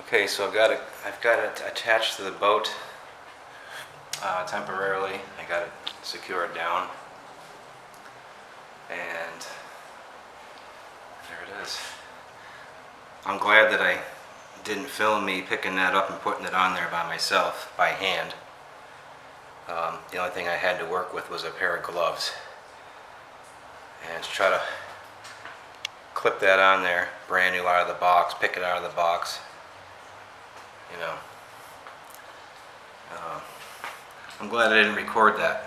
Okay, so I've got it attached to the boat temporarily. I got it secured down, and there it is. I'm glad that I didn't film me picking that up and putting it on there by myself, by hand. The only thing I had to work with was a pair of gloves, and to try to clip that on there, brand new out of the box, pick it out of the box. You know, I'm glad I didn't record that.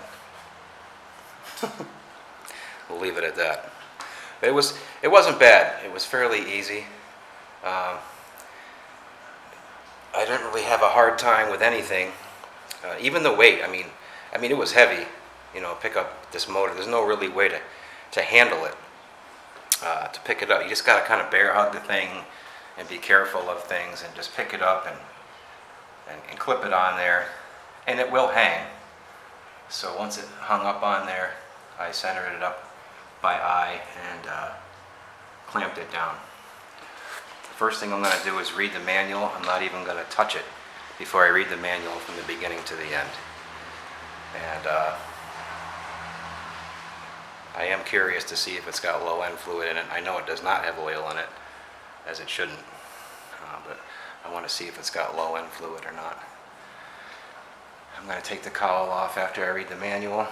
We'll leave it at that. But it wasn't bad. It was fairly easy. I didn't really have a hard time with anything, even the weight. I mean, it was heavy. You know, pick up this motor. There's no really way to handle it. To pick it up, you just got to kind of bear hug the thing and be careful of things, and just pick it up and clip it on there, and it will hang. So once it hung up on there, I centered it up by eye and clamped it down. The first thing I'm going to do is read the manual. I'm not even going to touch it before I read the manual from the beginning to the end. And I am curious to see if it's got low end fluid in it. I know it does not have oil in it, as it shouldn't, but I want to see if it's got low end fluid or not. I'm going to take the cowl off after I read the manual. And,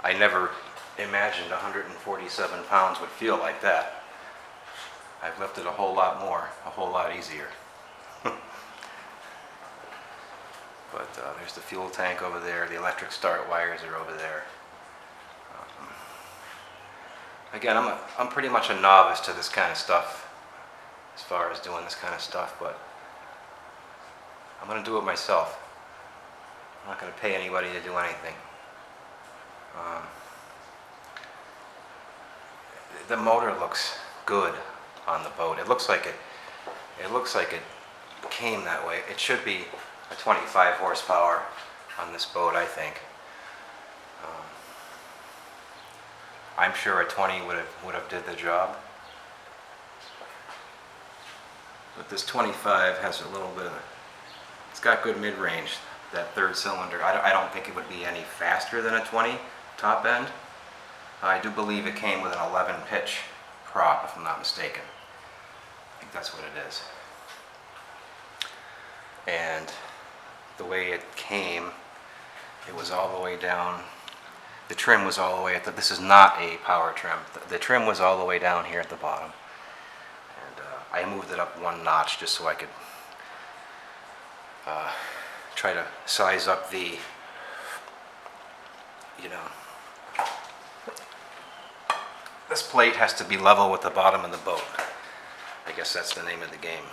I never imagined 147 pounds would feel like that. I've lifted a whole lot more, a whole lot easier. But there's the fuel tank over there. The electric start wires are over there. Again, I'm pretty much a novice to this kind of stuff, as far as doing this kind of stuff, but I'm going to do it myself. I'm not going to pay anybody to do anything. The motor looks good on the boat. It looks like it came that way. It should be a 25 horsepower on this boat, I think. I'm sure a 20 would have did the job. But this 25 has a little bit of, it's got good mid-range, that third cylinder. I don't think it would be any faster than a 20 top end. I do believe it came with an 11 pitch prop, if I'm not mistaken. I think that's what it is. And the way it came, it was all the way down. The trim was all the way at the, this is not a power trim. The trim was all the way down here at the bottom. And I moved it up one notch just so I could try to size up the, you know, this plate has to be level with the bottom of the boat. I guess that's the name of the game.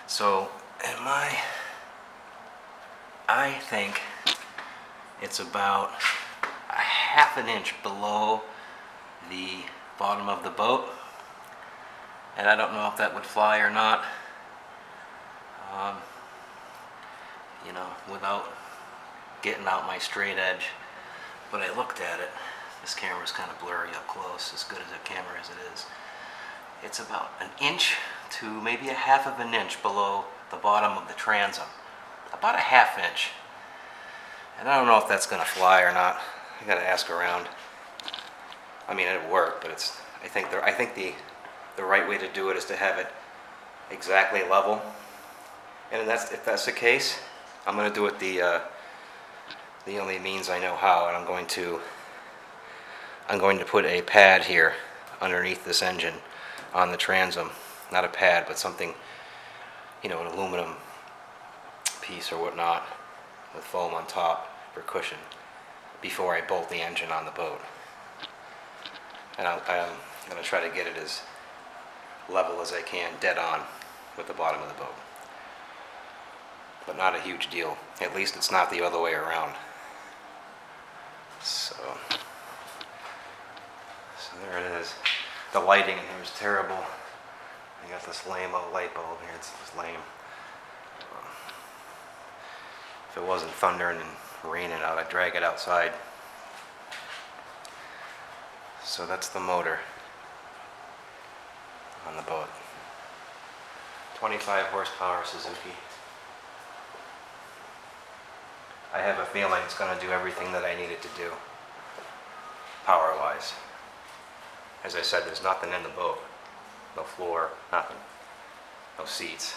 So, I think it's about a half an inch below the bottom of the boat, and I don't know if that would fly or not, you know, without getting out my straight edge. But I looked at it. This camera's kind of blurry up close, as good as a camera as it is. It's about an inch to maybe a half of an inch below the bottom of the transom. About a half inch. And I don't know if that's going to fly or not. I got to ask around. I mean, it'll work, but it's. I think the right way to do it is to have it exactly level. And if that's the case, I'm going to do it the only means I know how, and I'm going to put a pad here underneath this engine on the transom. Not a pad, but something, you know, an aluminum piece or whatnot with foam on top for cushion before I bolt the engine on the boat. And I'm going to try to get it as level as I can, dead on with the bottom of the boat. But not a huge deal. At least it's not the other way around. So there it is. The lighting in here is terrible. I got this lame-o light bulb here. It's just lame. If it wasn't thundering and raining out, I'd drag it outside So that's the motor on the boat. 25 horsepower Suzuki. I have a feeling it's going to do everything that I need it to do, power-wise. As I said, there's nothing in the boat. No floor, nothing. No seats.